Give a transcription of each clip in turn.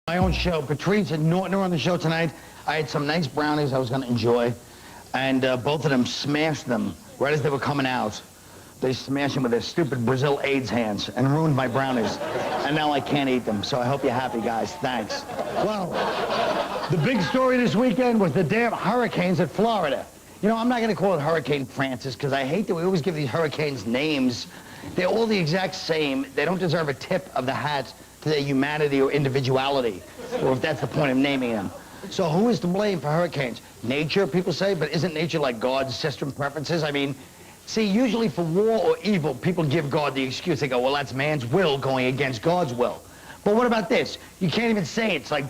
My own show. Patrice and Norton are on the show tonight. I had some nice brownies I was going to enjoy, and both of them smashed them right as they were coming out. They smashed them with their stupid Brazil AIDS hands and ruined my brownies. And now I can't eat them, so I hope you're happy, guys. Thanks. Well, the big story this weekend was the damn hurricanes at Florida. You know, I'm not going to call it Hurricane Francis, because I hate that we always give these hurricanes names. They're all the exact same. They don't deserve a tip of the hat to their humanity or individuality, or if that's the point of naming them. So who is to blame for hurricanes? Nature, people say, but isn't nature like God's system preferences? I mean, see, usually for war or evil, people give God the excuse. They go, well, that's man's will going against God's will. But what about this? You can't even say it's like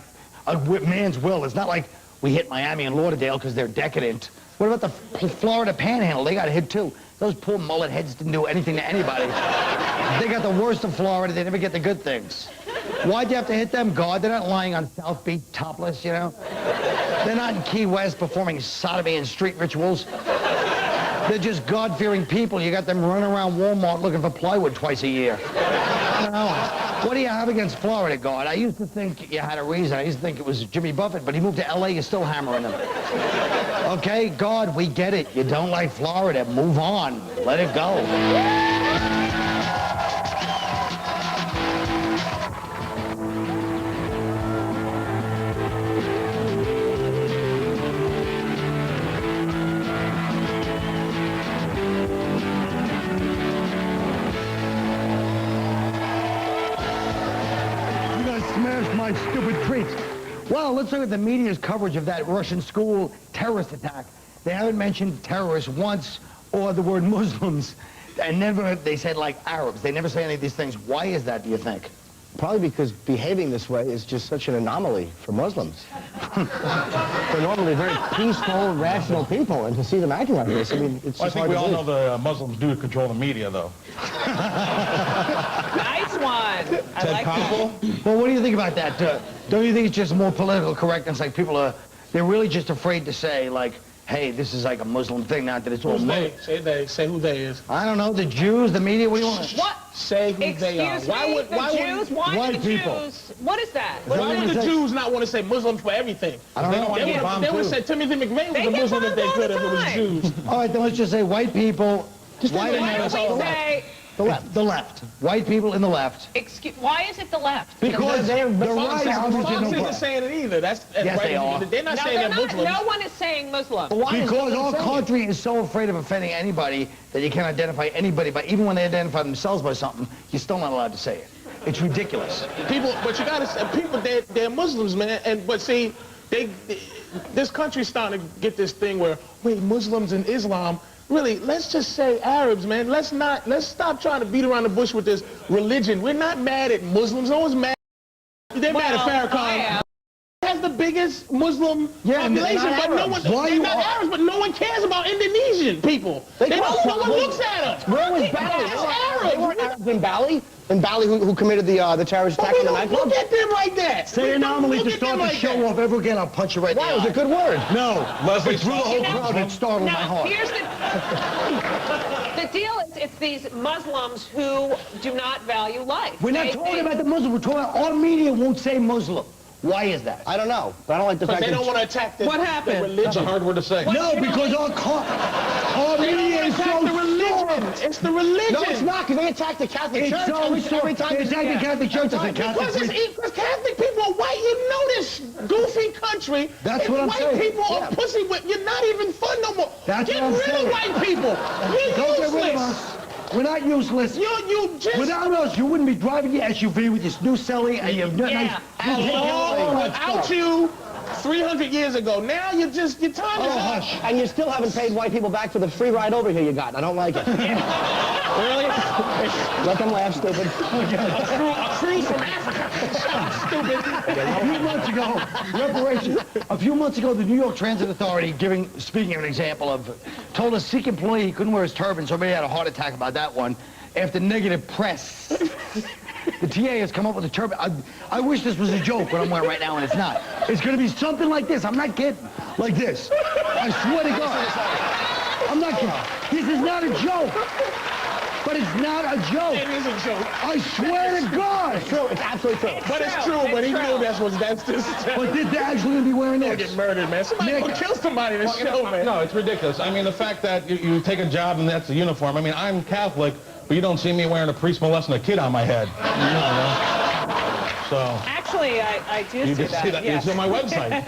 a man's will. It's not like we hit Miami and Lauderdale because they're decadent. What about the Florida Panhandle? They got hit too. Those poor mullet heads didn't do anything to anybody. They got the worst of Florida. They never get the good things. Why'd you have to hit them, God? They're not lying on South Beach topless, you know? They're not in Key West performing sodomy and street rituals. They're just God-fearing people. You got them running around Walmart looking for plywood twice a year. You know, what do you have against Florida, God? I used to think you had a reason. I used to think it was Jimmy Buffett, but he moved to L.A., you're still hammering him. Okay, God, we get it. You don't like Florida. Move on. Let it go. Smashed my stupid treats. Well, let's look at the media's coverage of that Russian school terrorist attack. They haven't mentioned terrorists once or the word Muslims. And never, they said like Arabs. They never say any of these things. Why is that, do you think? Probably because behaving this way is just such an anomaly for Muslims. They're normally very peaceful, rational people, and to see them acting like this, I mean, it's just hard to believe. I think we all know the Muslims do control the media, though. Nice one. Ted like Koppel? Well, what do you think about that? Don't you think it's just more political correctness? Like people are, they're really just afraid to say, like, hey, this is like a Muslim thing, not that it's all Muslim. Say they. Say who they is. I don't know, the Jews, the media, what do you want? What? Say who they are. Why the Jews? Why white the people. Jews? What is that? Why would the Jews not want to say Muslims for everything? I don't know. They would say Timothy McVeigh was a Muslim if they could, if it was Jews. All right, then let's just say white people. Just why don't we say... The left. The left. White people in the left. Why is it the left? Because the Fox isn't saying it either. That's yes, right. They are. They're not saying they're Muslims. No one is saying Muslim. Because our country is so afraid of offending anybody that you can't identify anybody, but even when they identify themselves by something, you're still not allowed to say it. It's ridiculous. People, but you gotta say, people, they're Muslims, man. But see, this country's starting to get this thing where, wait, Muslims and Islam. Really, let's just say Arabs, man. Let's stop trying to beat around the bush with this religion. We're not mad at Muslims. No one's mad. They're mad at Farrakhan. Has the biggest Muslim population, but no one. They're not Arabs, but no one cares about Indonesian people. No one looks at them. Where was Bali? Arabs. They weren't Arabs in Bali? In Bali, who committed the terrorist attack in the nightclub? Look at them like that. Say anomaly to start the show off. Ever again, I'll punch you right in the eye. That was a good word. No. Leslie, through the whole crowd, it startled my heart. Here's the deal is, it's these Muslims who do not value life. We're not talking about the Muslims. We're talking about our media won't say Muslim. Why is that? I don't know, but I don't like the fact that they don't want to attack the religion. That's a hard word to say. No, because our media is so religion. It's the religion. No, it's not, because they attack the Catholic Church every time they attack the Catholic Church. Because Catholic people are white. You know this goofy country. That's what I'm saying. White people are pussy. You're not even fun no more. That's get what I'm rid saying. of white people. Don't get rid of us. We're not useless. You just... Without us, you wouldn't be driving your SUV with this new celly and your nice... Without you 300 years ago. Now your time is up. Hush. And you still haven't paid white people back for the free ride over here you got. I don't like it. Really? Let them laugh, stupid. A cruise from Africa. Stupid. A few months ago, reparations. A few months ago, the New York Transit Authority, speaking of an example told a Sikh employee he couldn't wear his turban. Somebody had a heart attack about that one after negative press. The TA has come up with a turban. I wish this was a joke, what I'm wearing right now, and it's not. It's going to be something like this. I'm not kidding. Like this. I swear to God. I'm not kidding. This is not a joke. But it's not a joke. It is a joke. I swear to God. It's true. It's absolutely true. But it's true. But he knew that's just. But they're actually going to be wearing Gonna this. get murdered, man. Somebody Nick. gonna kill somebody in the show, man. No, it's ridiculous. I mean, the fact that you take a job and that's a uniform. I mean, I'm Catholic, but you don't see me wearing a priest molesting a kid on my head. So. Actually, I do You see just see that. Yes. It's on my website.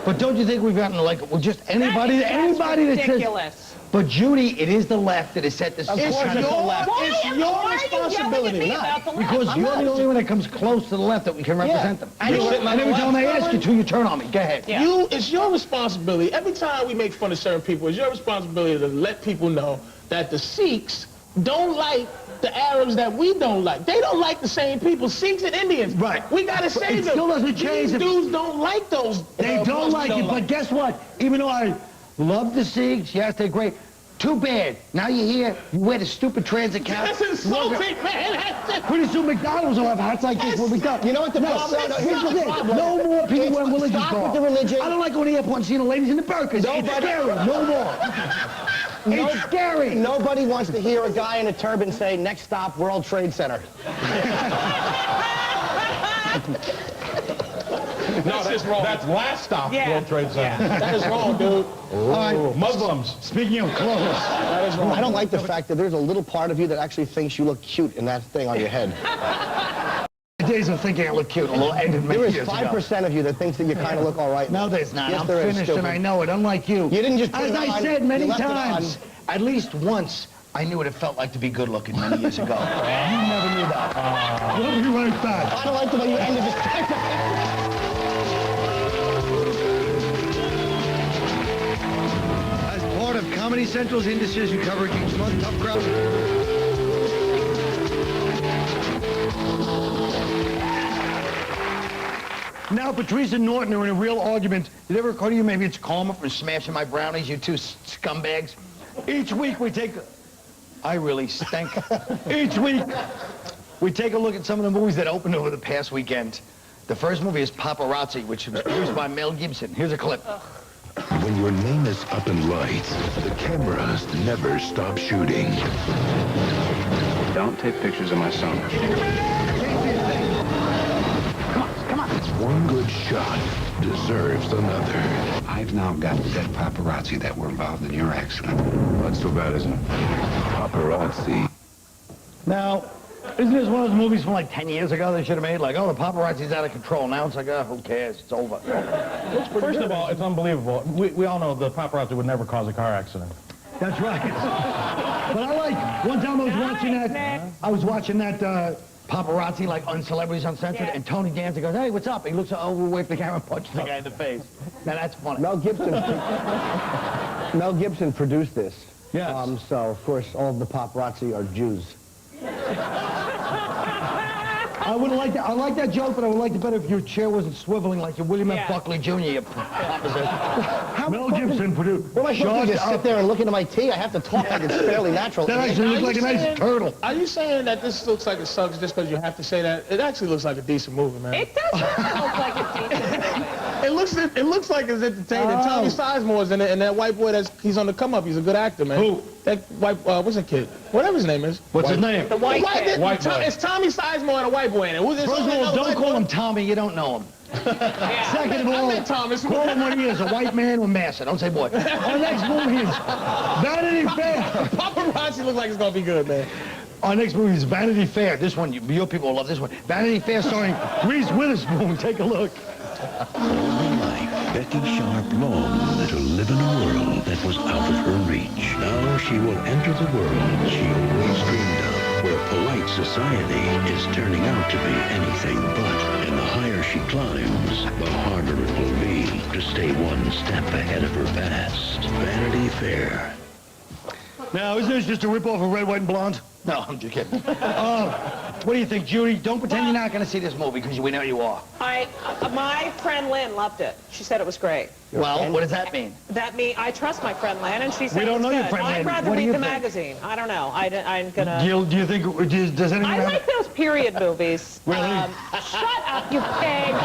But don't you think we've gotten like, well, just anybody That's that says... ridiculous. But Judy, it is the left that has set this. Of course kind it's the left. It's your responsibility. Because you're the only one that comes close to the left that we can represent them. And And every time I ask you to, you turn on me. Go ahead. Yeah. It's your responsibility. Every time we make fun of certain people, it's your responsibility to let people know that the Sikhs don't like the Arabs that we don't like. They don't like the same people, Sikhs and Indians. Right. We gotta save it them. still doesn't change These if- dudes don't like those. They don't like it, but guess what? Even though I love the Sikhs, yes, they're great. Too bad. Now you're here, you wear the stupid transit cap. That's insulting, man. Pretty soon McDonald's will have hats like this when we come. You know what the No, problem is? here's the thing. Problem. No more people It's- wearing religious stop with garb. the religion. I don't like going to the airport and seeing the ladies in the burqas. It's Nobody- scary. No more. It's scary. Nobody wants to hear a guy in a turban say, next stop, World Trade Center. No, that's wrong. That's last stop, Yeah. World Trade Center. That is wrong, dude. All right. Muslims. Speaking of clothes, That is wrong. I don't like the fact that there's a little part of you that actually thinks you look cute in that thing on your head. the days of thinking I look cute a little ended many There is years ago. 5% of you that thinks that you kind of look all right. No, there's not. Yes, I'm there is, finished and stupid. I know it, unlike you. You didn't just put As it I on, said many you left it times, at least once, I knew what it felt like to be good looking many years ago. You never knew that. We'll be right back. I don't like the way you ended this. As part of Comedy Central's Indecision coverage each month, Tough Crowd. Now, Patrice and Norton are in a real argument. Did it ever occur to you maybe it's karma for smashing my brownies, you two scumbags? Each week we take... I really stink. Each week we take a look at some of the movies that opened over the past weekend. The first movie is Paparazzi, which was produced by Mel Gibson. Here's a clip. When your name is up in lights, the cameras never stop shooting. Don't take pictures of my son. One good shot deserves another. I've now got dead paparazzi that were involved in your accident. Not so bad, isn't it? Paparazzi. Now, isn't this one of those movies from like 10 years ago they should have made? Like, oh, the paparazzi's out of control. Now it's like, oh, who cares? It's over. First of all, it's unbelievable. We all know the paparazzi would never cause a car accident. That's right. But I like, one time I was watching that Paparazzi, like, on Celebrities Uncensored, and Tony Danza goes, hey, what's up? He looks over, waves the camera, and punches the guy in the face. Now, that's funny. Mel Gibson produced this. Yes. So, of course, all of the paparazzi are Jews. I wouldn't like that. I like that joke, but I would like it better if your chair wasn't swiveling like your William Yeah. F. Buckley Jr. You Mel Gibson produced. What am I supposed to just sit there and look into my tea? I have to talk like it's fairly natural. That actually looks like a nice turtle. Are you saying that this looks like it sucks just because you have to say that? It actually looks like a decent movie, man. It does look like a decent. It looks like it's entertaining. Oh. Tommy Sizemore's in it, and that white boy he's on the come up. He's a good actor, man. Who? That white what's the kid? Whatever his name is. What's his name? The white kid. White boy. It's Tommy Sizemore and a white boy in it. Who's this? First of all, don't call him Tommy. You don't know him. Yeah. Second of I all, met Thomas. call him what he is, a white man with massa. Don't say boy. Our next movie is Vanity Fair. Paparazzi looks like it's gonna be good, man. Our next movie is Vanity Fair. This one, your people will love this one. Vanity Fair starring Reese Witherspoon. Take a look. Life, Becky Sharp longed to live in a world that was out of her reach. Now she will enter the world she always dreamed of, where polite society is turning out to be anything but. And the higher she climbs, the harder it will be to stay one step ahead of her past. Vanity Fair. Now, isn't this just a ripoff of Red, White, and Blonde? No, I'm just kidding. What do you think, Judy? Don't pretend you're not going to see this movie because we know you are. My friend Lynn loved it. She said it was great. Well, what does that mean? That means I trust my friend Lan, and she said We don't it's know your good. friend Lan. I'd rather What do read you the think? magazine. I don't know. I'm gonna. Do you think, does anyone I have... like those period movies. Really? Shut up, you pig.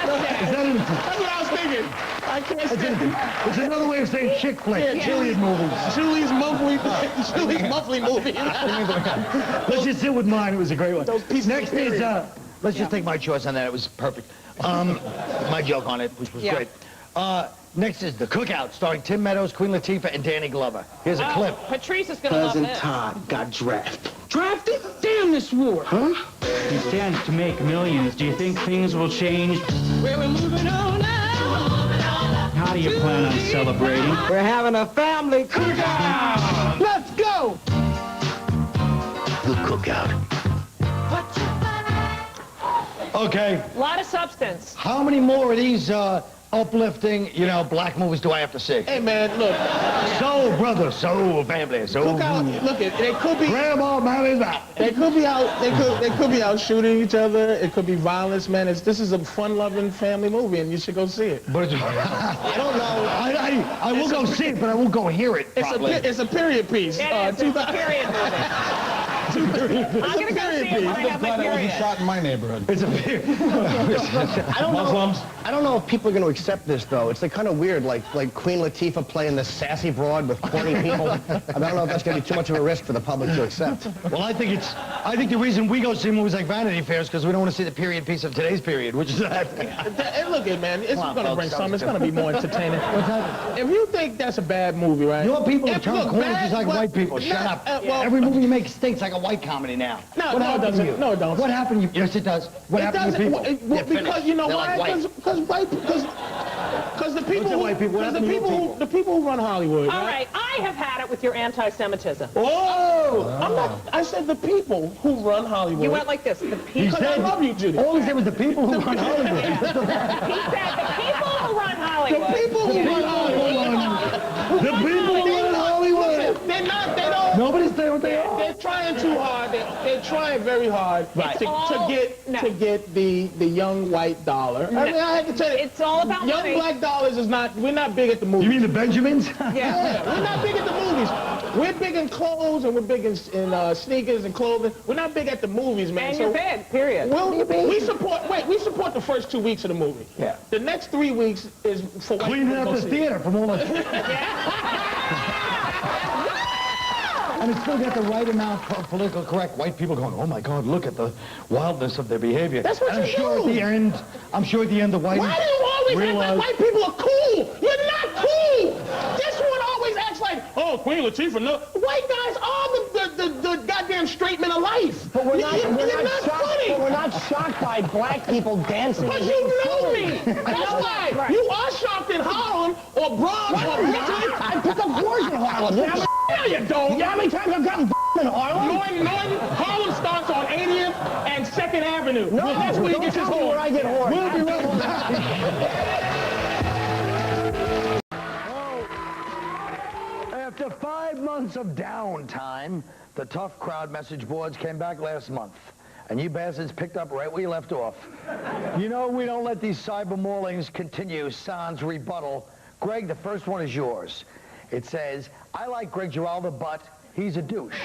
So disgusting. That's what I was thinking. I can't stand It's another way of saying chick flick, period movies. Julie's monthly movie. Let's just sit with mine. It was a great one. Those pieces Next of is, period. let's just take my choice on that. It was perfect. My joke on it, which was Yeah. great. Next is The Cookout, starring Tim Meadows, Queen Latifah, and Danny Glover. Here's a clip. Patrice is gonna love this. Todd got drafted. Drafted? Damn this war! Huh? He stands to make millions. Do you think things will change? Well, we're moving on now. How do you plan on celebrating? We're having a family cookout! Let's go! The Cookout. Okay, A lot of substance. how many more of these uplifting, black movies do I have to see? Hey man, look, So, brother, so, family, so... Cookout. Look, they could be. Grandma, marries back. They could be out. They could be out shooting each other. It could be violence, man. This is a fun-loving family movie, and you should go see it. But I don't know. I will go see it, but I won't go hear it, probably. It's a period piece. It is. It's a period movie. I'm gonna go see it when I have my Glad it wasn't period. shot in my neighborhood. It's a period. I don't know. Muslims? I don't know if people are going to accept this, though. It's like kind of weird, like Queen Latifah playing the sassy broad with corny people. I don't know if that's going to be too much of a risk for the public to accept. Well, I think the reason we go see movies like Vanity Fair is because we don't want to see the period piece of today's period, which is that. Hey, look it, man. It's Come on, gonna folks, bring that something. was It's gonna be more entertaining. What's that? If you think that's a bad movie, right? Your people If- turn look, corners bad, just like but- white people. Shut Nah, up. well, Every movie you make stinks like a white comedy now. No, What no, it happened to doesn't. you? No, it don't. What happened to you? Yes, it does. What It happened to doesn't. your people? They're Because finished. you know They're why? like white. Because the people, say white people. What happened to your people? the people who run Hollywood. All right, I have had it with your anti-Semitism. Oh, I'm not. I said the people who run Hollywood. You went like this. The people. Because I love you, Judy. All he said was the people who run Hollywood. He said the people who run Hollywood. The people who run Hollywood. The people who run Hollywood. They're not. They don't. Nobody's saying what they are. They're trying too hard. They're trying very hard to get the young white dollar. I mean, I have to tell you, It's all about young money. black dollars is not. We're not big at the movies. You mean the Benjamins? Yeah, we're not big at the movies. We're big in clothes and we're big in sneakers and clothing. We're not big at the movies, man. And you're big, period. We support the first 2 weeks of the movie. Yeah. The next 3 weeks is for white Cleaning people up to the go see. theater from all the... And it's still got the right amount of political correct. White people going, oh my God, look at the wildness of their behavior. That's what and you I'm sure do. I'm sure at the end the white... Why do you always act like white people are cool? You're not cool. This one always acts like, oh, Queen Latifah, no. White guys are the goddamn straight men of life. But we're not shocked. funny. But we're not shocked by black people dancing. But you know me. That's why. Right. You are shocked in Harlem or Bronx or Brooklyn. I pick up whores in Harlem. You know No, you don't. how many times I've gotten in Harlem? Norton, Harlem starts on 80th and 2nd Avenue. No, That's where he don't gets his tell me horn. where I get whores. We'll be right back. After 5 months of downtime, the tough crowd message boards came back last month. And you bastards picked up right where you left off. You know we don't let these cyber maulings continue. Sans rebuttal. Greg, the first one is yours. It says, I like Greg Giraldo, but he's a douche.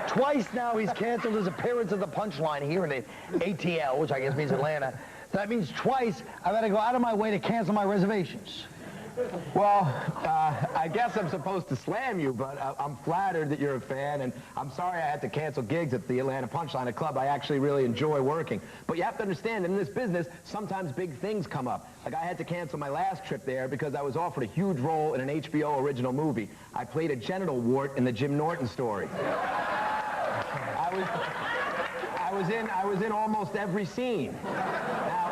Twice now he's canceled his appearance at the Punchline here in the ATL, which I guess means Atlanta. That means twice I've had to go out of my way to cancel my reservations. Well, I guess I'm supposed to slam you, but I'm flattered that you're a fan, and I'm sorry I had to cancel gigs at the Atlanta Punchline, a club I actually really enjoy working. But you have to understand, in this business, sometimes big things come up. Like I had to cancel my last trip there because I was offered a huge role in an HBO original movie. I played a genital wart in the Jim Norton story. I was in almost every scene. Now,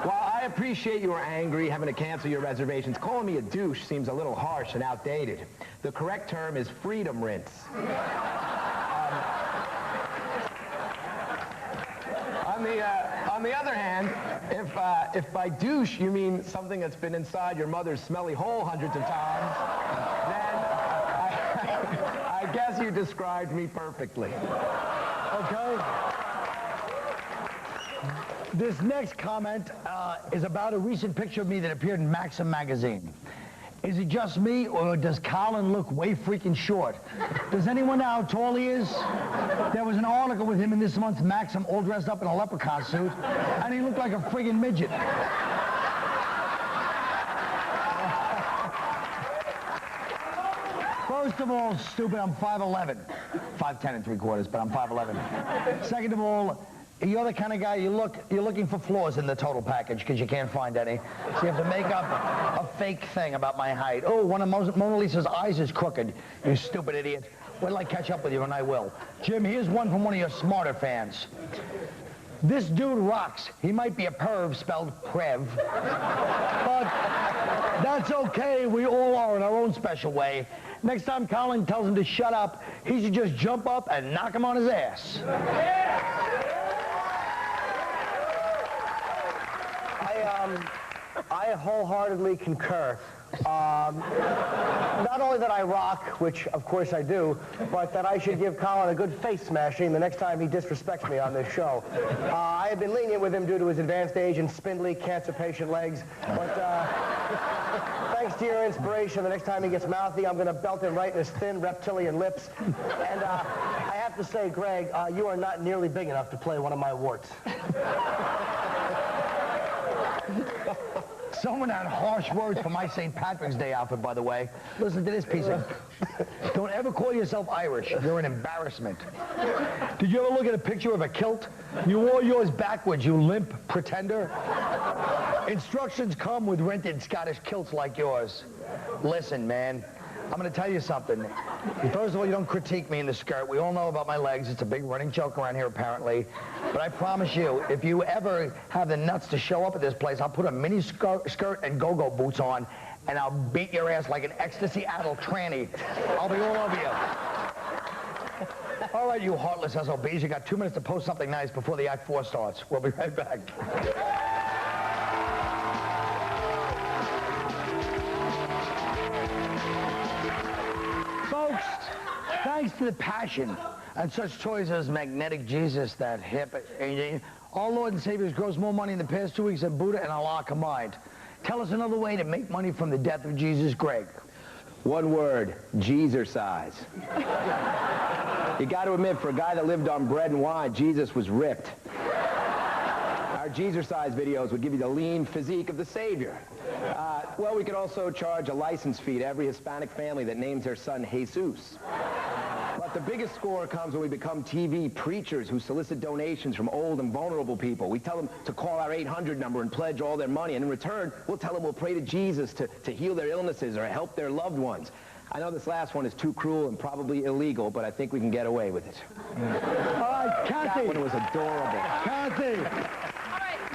while I appreciate you were angry having to cancel your reservations, calling me a douche seems a little harsh and outdated. The correct term is freedom rinse. On the other hand, if by douche you mean something that's been inside your mother's smelly hole hundreds of times, then I guess you described me perfectly. Okay? This next comment is about a recent picture of me that appeared in Maxim magazine. Is it just me, or does Colin look way freaking short? Does anyone know how tall he is? There was an article with him in this month's Maxim, all dressed up in a leprechaun suit, and he looked like a friggin' midget. First of all, stupid, I'm 5'11". 5'10" and 3/4, but I'm 5'11". Second of all, you're the kind of guy you're looking for flaws in the total package because you can't find any. So you have to make up a fake thing about my height. Oh, one of Mona Lisa's eyes is crooked. You stupid idiot. Wait till I catch up with you, and I will. Jim, here's one from one of your smarter fans. This dude rocks. He might be a perv, spelled Prev. But that's okay. We all are in our own special way. Next time Colin tells him to shut up, he should just jump up and knock him on his ass. I wholeheartedly concur. Not only that I rock, which of course I do, but that I should give Colin a good face smashing the next time he disrespects me on this show. I have been lenient with him due to his advanced age and spindly cancer patient legs, but thanks to your inspiration, the next time he gets mouthy, I'm going to belt him right in his thin reptilian lips. And I have to say, Greg, you are not nearly big enough to play one of my warts. Someone had harsh words for my St. Patrick's Day outfit, by the way. Listen to this piece of... Don't ever call yourself Irish. You're an embarrassment. Did you ever look at a picture of a kilt? You wore yours backwards, you limp pretender. Instructions come with rented Scottish kilts like yours. Listen, man, I'm going to tell you something. First of all, you don't critique me in the skirt. We all know about my legs. It's a big running joke around here, apparently. But I promise you, if you ever have the nuts to show up at this place, I'll put a mini skirt and go-go boots on, and I'll beat your ass like an ecstasy-addled tranny. I'll be all over you. All right, you heartless SOBs, you got 2 minutes to post something nice before the Act 4 starts. We'll be right back. Folks, thanks to the passion and such toys as Magnetic Jesus, that hip, our Lord and Savior grows more money in the past 2 weeks than Buddha and Allah combined. Tell us another way to make money from the death of Jesus, Greg. One word, Jeezer-size. You got to admit, for a guy that lived on bread and wine, Jesus was ripped. Our Jeezer-size videos would give you the lean physique of the Savior. Well, we could also charge a license fee to every Hispanic family that names their son Jesus. But the biggest score comes when we become TV preachers who solicit donations from old and vulnerable people. We tell them to call our 800 number and pledge all their money, and in return, we'll tell them we'll pray to Jesus to heal their illnesses or help their loved ones. I know this last one is too cruel and probably illegal, but I think we can get away with it. All right, Kathy. That one was adorable. Kathy.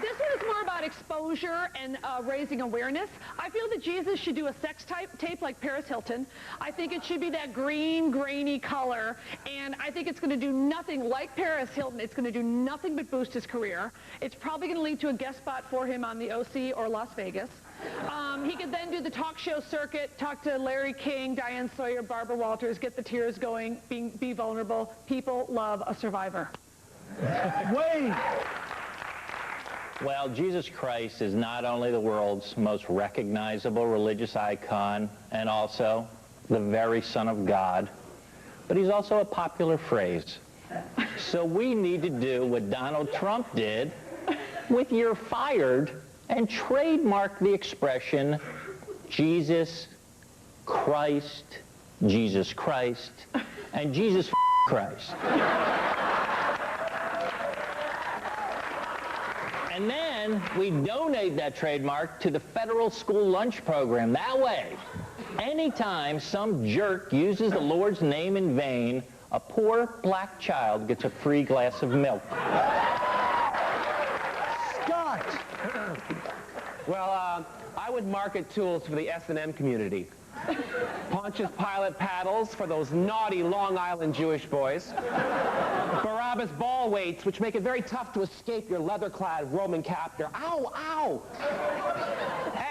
This one is more about exposure and raising awareness. I feel that Jesus should do a sex tape like Paris Hilton. I think it should be that green, grainy color, and I think it's going to do nothing like Paris Hilton. It's going to do nothing but boost his career. It's probably going to lead to a guest spot for him on the OC or Las Vegas. He could then do the talk show circuit, talk to Larry King, Diane Sawyer, Barbara Walters, get the tears going, be vulnerable. People love a survivor. Wait. Well, Jesus Christ is not only the world's most recognizable religious icon and also the very Son of God, but he's also a popular phrase. So we need to do what Donald Trump did with "you're fired" and trademark the expression Jesus Christ, and Jesus Christ. And then we donate that trademark to the federal school lunch program. That way, anytime some jerk uses the Lord's name in vain, a poor black child gets a free glass of milk. Scott! Well, I would market tools for the S&M community. Pontius Pilate paddles for those naughty Long Island Jewish boys. Barabbas ball weights, which make it very tough to escape your leather-clad Roman captor. Ow, ow!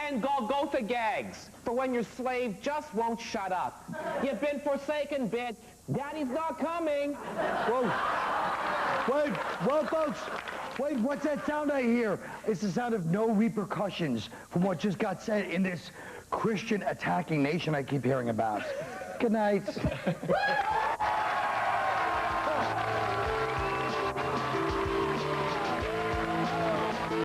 And Golgotha gags for when your slave just won't shut up. You've been forsaken, bitch. Daddy's not coming. Whoa. Wait, well, folks, Wait, what's that sound I hear? It's the sound of no repercussions from what just got said in this Christian attacking nation I keep hearing about. Good night.